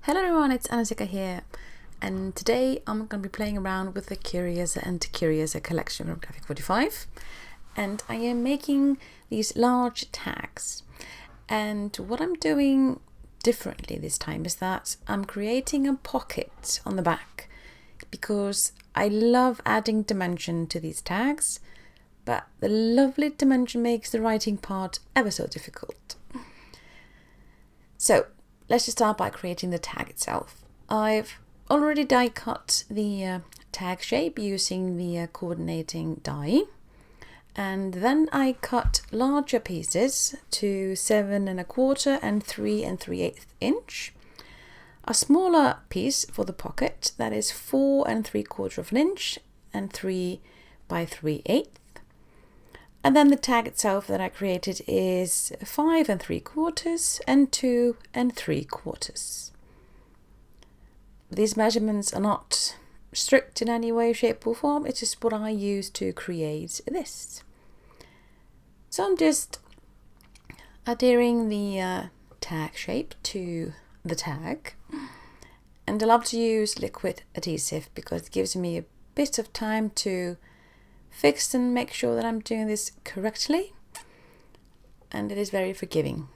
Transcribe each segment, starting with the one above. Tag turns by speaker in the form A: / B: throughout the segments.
A: Hello everyone, it's Anasika here, and today I'm going to be playing around with the Curiouser and Curiouser collection from Graphic 45, and I am making these large tags. And what I'm doing differently this time is that I'm creating a pocket on the back because I love adding dimension to these tags, but the lovely dimension makes the writing part ever so difficult. So let's just start by creating the tag itself. I've already die cut the tag shape using the coordinating die, and then I cut larger pieces to 7 1/4 and 3 3/8 inch. A smaller piece for the pocket that is 4 3/4 inch and 3 by 3/8. And then the tag itself that I created is 5 3/4 and 2 3/4. These measurements are not strict in any way, shape or form. It's just what I use to create this. So I'm just adhering the tag shape to the tag. And I love to use liquid adhesive because it gives me a bit of time to fix and make sure that I'm doing this correctly, and it is very forgiving.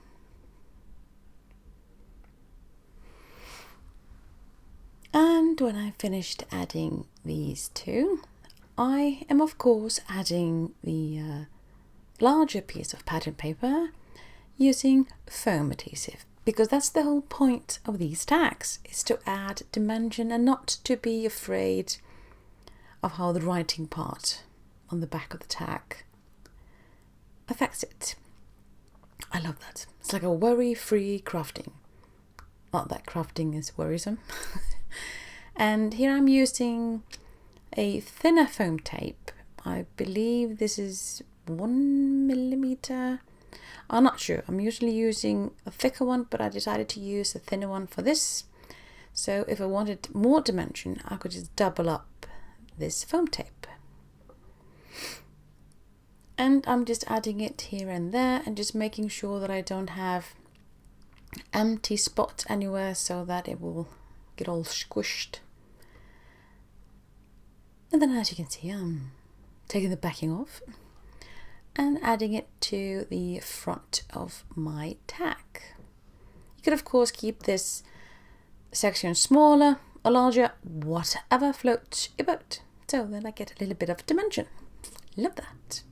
A: And when I finished adding these two, I am of course adding the larger piece of pattern paper using foam adhesive, because that's the whole point of these tags, is to add dimension and not to be afraid of how the writing part on the back of the tag affects it. I love that. It's like a worry-free crafting. Not that crafting is worrisome. And here I'm using a thinner foam tape. I believe this is 1mm. I'm not sure. I'm usually using a thicker one, but I decided to use a thinner one for this. So if I wanted more dimension, I could just double up this foam tape. And I'm just adding it here and there and just making sure that I don't have empty spot anywhere so that it will get all squished. And then, as you can see, I'm taking the backing off and adding it to the front of my tag. You could of course keep this section smaller or larger, whatever floats your boat, so that I get a little bit of dimension. Love that.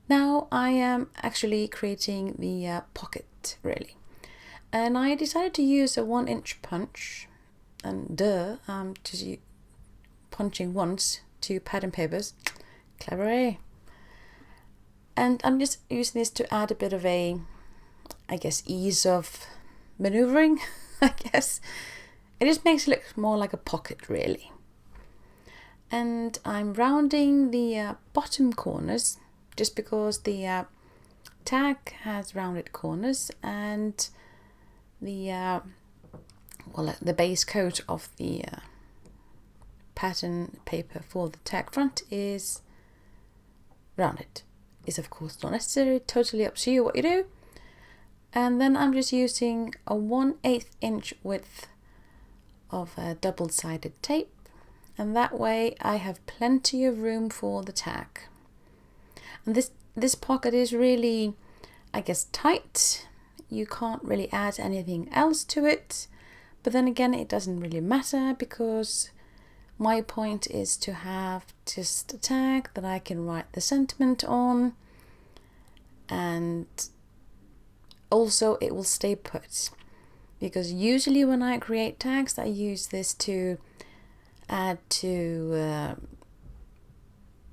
A: Now I am actually creating the pocket, really. And I decided to use a 1-inch punch. And I'm just punching once to pattern papers. Clever, eh? And I'm just using this to add a bit of a, I guess, ease of maneuvering, I guess. It just makes it look more like a pocket, really. And I'm rounding the bottom corners, just because the tag has rounded corners, and the base coat of the pattern paper for the tag front is rounded. Is of course not necessary, totally up to you what you do. And then I'm just using a 1/8 inch width of a double-sided tape, and that way I have plenty of room for the tag. And this pocket is really, I guess, tight. You can't really add anything else to it, but then again it doesn't really matter, because my point is to have just a tag that I can write the sentiment on, and also it will stay put, because usually when I create tags I use this to add to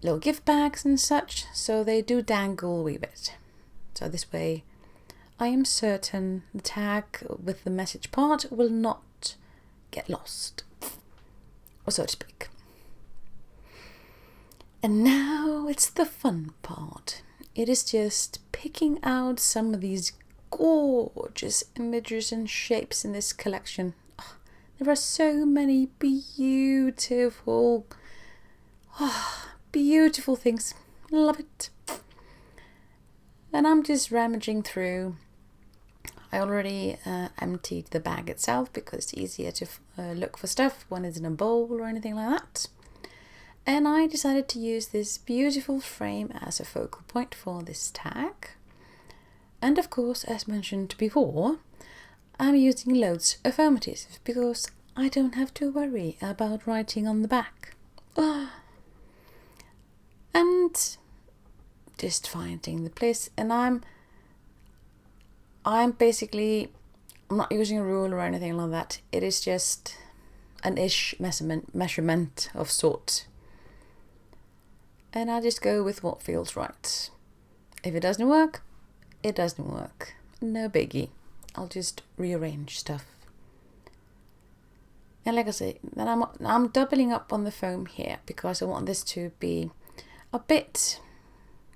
A: little gift bags and such, so they do dangle a wee bit. So this way I am certain the tag with the message part will not get lost, or so to speak. And now it's the fun part. It is just picking out some of these gorgeous images and shapes in this collection. Oh, there are so many beautiful beautiful things. Love it. And I'm just rummaging through. I already emptied the bag itself because it's easier to look for stuff when it's in a bowl or anything like that. And I decided to use this beautiful frame as a focal point for this tag. And of course, as mentioned before, I'm using loads of foam adhesive because I don't have to worry about writing on the back. And just finding the place, and I'm not using a rule or anything like that. It is just an ish measurement of sort. And I just go with what feels right. If it doesn't work, it doesn't work. No biggie. I'll just rearrange stuff. And like I say, then I'm doubling up on the foam here because I want this to be a bit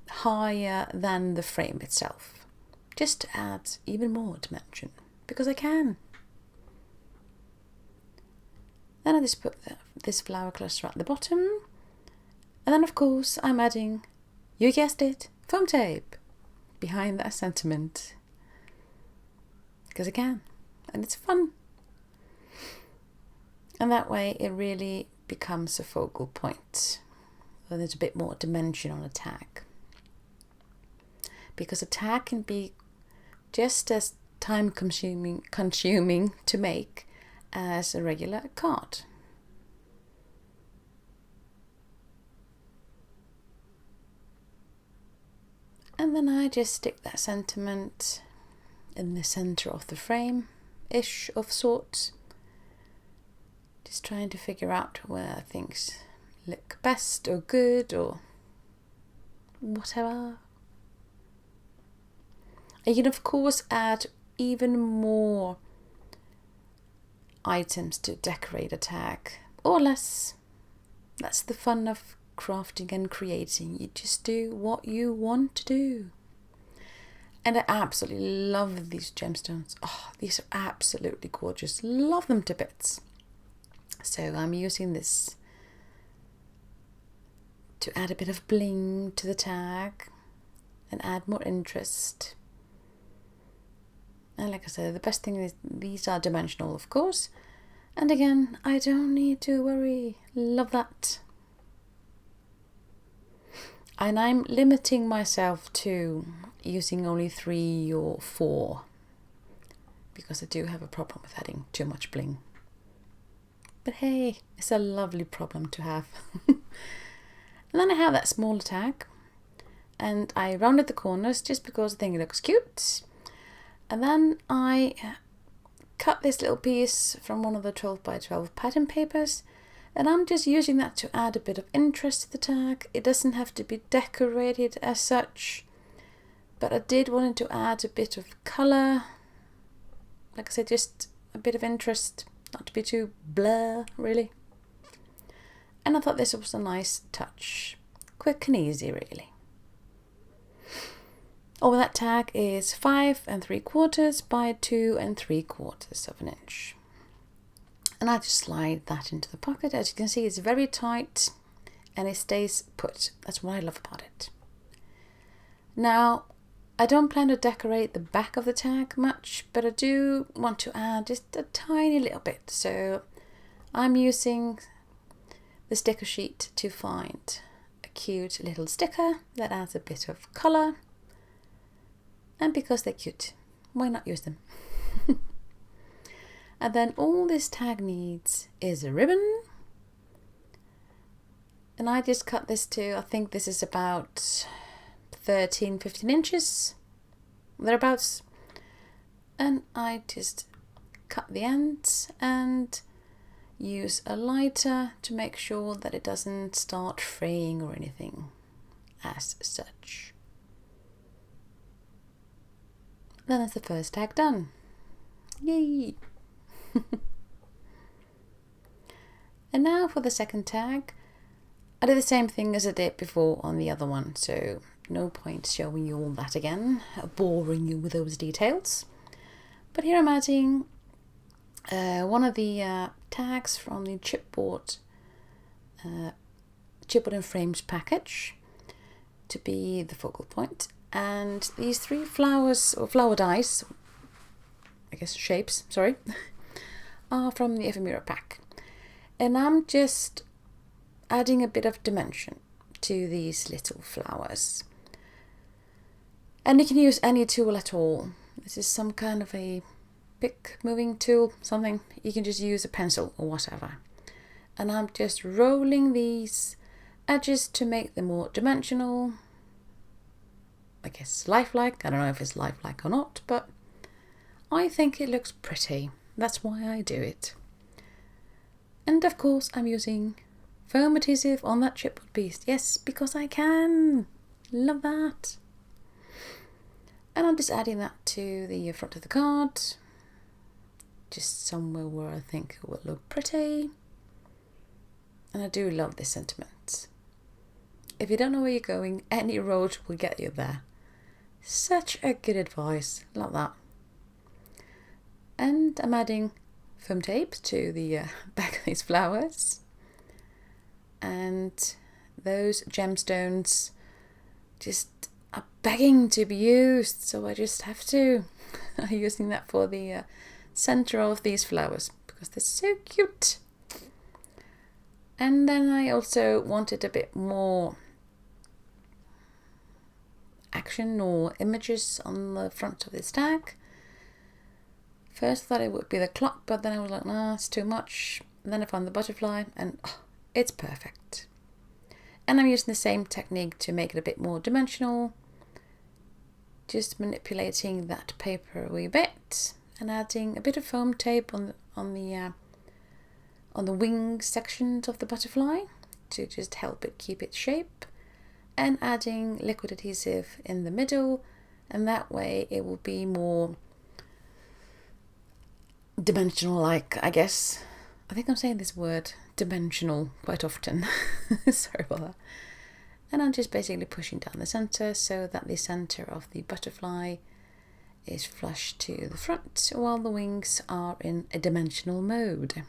A: higher than the frame itself. Just to add even more dimension, because I can. Then I just put this flower cluster at the bottom. And then of course I'm adding, you guessed it, foam tape behind that sentiment. Because I can, and it's fun. And that way it really becomes a focal point. So there's a bit more dimension on a tag. Because a tag can be just as time consuming to make as a regular card. And then I just stick that sentiment in the center of the frame-ish of sorts. Just trying to figure out where things look best or good or whatever. And you can of course add even more items to decorate a tag, or less. That's the fun of crafting and creating. You just do what you want to do. And I absolutely love these gemstones. Oh, these are absolutely gorgeous. Love them to bits. So I'm using this to add a bit of bling to the tag and add more interest. And like I said, the best thing is these are dimensional, of course. And again, I don't need to worry. Love that. And I'm limiting myself to using only 3 or 4 because I do have a problem with adding too much bling. But hey, it's a lovely problem to have. And then I have that smaller tag and I rounded the corners just because I think it looks cute. And then I cut this little piece from one of the 12 by 12 pattern papers, and I'm just using that to add a bit of interest to the tag. It doesn't have to be decorated as such, but I did want to add a bit of colour. Like I said, just a bit of interest, not to be too blur really. And I thought this was a nice touch, quick and easy really. Oh, that tag is 5 3/4 by 2 3/4 of an inch. And I just slide that into the pocket. As you can see, it's very tight and it stays put. That's what I love about it. Now, I don't plan to decorate the back of the tag much, but I do want to add just a tiny little bit. So I'm using the sticker sheet to find a cute little sticker that adds a bit of colour. And because they're cute, why not use them? And then all this tag needs is a ribbon. And I just cut this to, I think this is about 13-15 inches, thereabouts. And I just cut the ends and use a lighter to make sure that it doesn't start fraying or anything as such. Then that's the first tag done. Yay! And now for the second tag. I did the same thing as I did before on the other one, so no point showing you all that again, boring you with those details. But here I'm adding one of the tags from the chipboard and frames package to be the focal point. And these 3 flowers or flower dies, guess shapes, sorry, are from the Ephemera pack. And I'm just adding a bit of dimension to these little flowers. And you can use any tool at all. This is some kind of a pick moving tool, something. You can just use a pencil or whatever. And I'm just rolling these edges to make them more dimensional. I guess lifelike. I don't know if it's lifelike or not, but I think it looks pretty. That's why I do it. And of course I'm using foam adhesive on that chipboard piece. Yes, because I can. Love that. And I'm just adding that to the front of the card. Just somewhere where I think it will look pretty. And I do love this sentiment. If you don't know where you're going, any road will get you there. Such a good advice. Love that. And I'm adding foam tape to the back of these flowers. And those gemstones just are begging to be used, so I just have to. I'm using that for the center of these flowers because they're so cute. And then I also wanted a bit more action or images on the front of this tag. First I thought it would be the clock, but then I was like, nah, it's too much. And then I found the butterfly and it's perfect. And I'm using the same technique to make it a bit more dimensional. Just manipulating that paper a wee bit and adding a bit of foam tape on the wing sections of the butterfly to just help it keep its shape, and adding liquid adhesive in the middle, and that way it will be more dimensional, like, I guess. I think I'm saying this word dimensional quite often. Sorry about that. And I'm just basically pushing down the center so that the center of the butterfly is flush to the front while the wings are in a dimensional mode.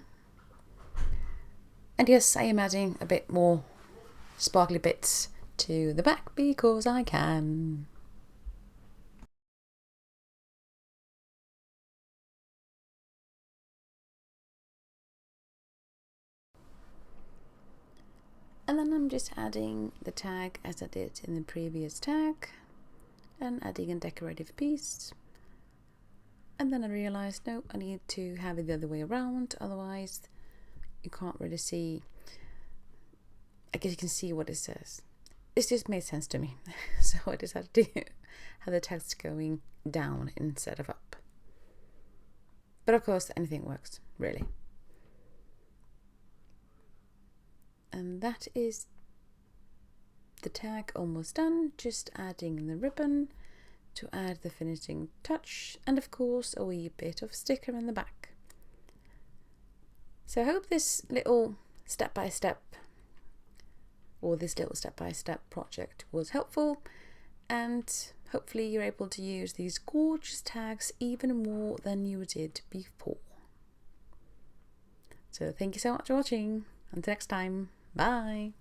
A: And yes, I am adding a bit more sparkly bits to the back because I can. And then I'm just adding the tag as I did in the previous tag and adding a decorative piece. And then I realized, no, I need to have it the other way around, otherwise you can't really see. I guess you can see what it says. It just made sense to me. So I decided to have the text going down instead of up. But of course anything works, really. And that is the tag almost done, just adding the ribbon to add the finishing touch, and of course a wee bit of sticker in the back. So I hope this little step-by-step project was helpful, and hopefully you're able to use these gorgeous tags even more than you did before. So thank you so much for watching. Until next time, bye!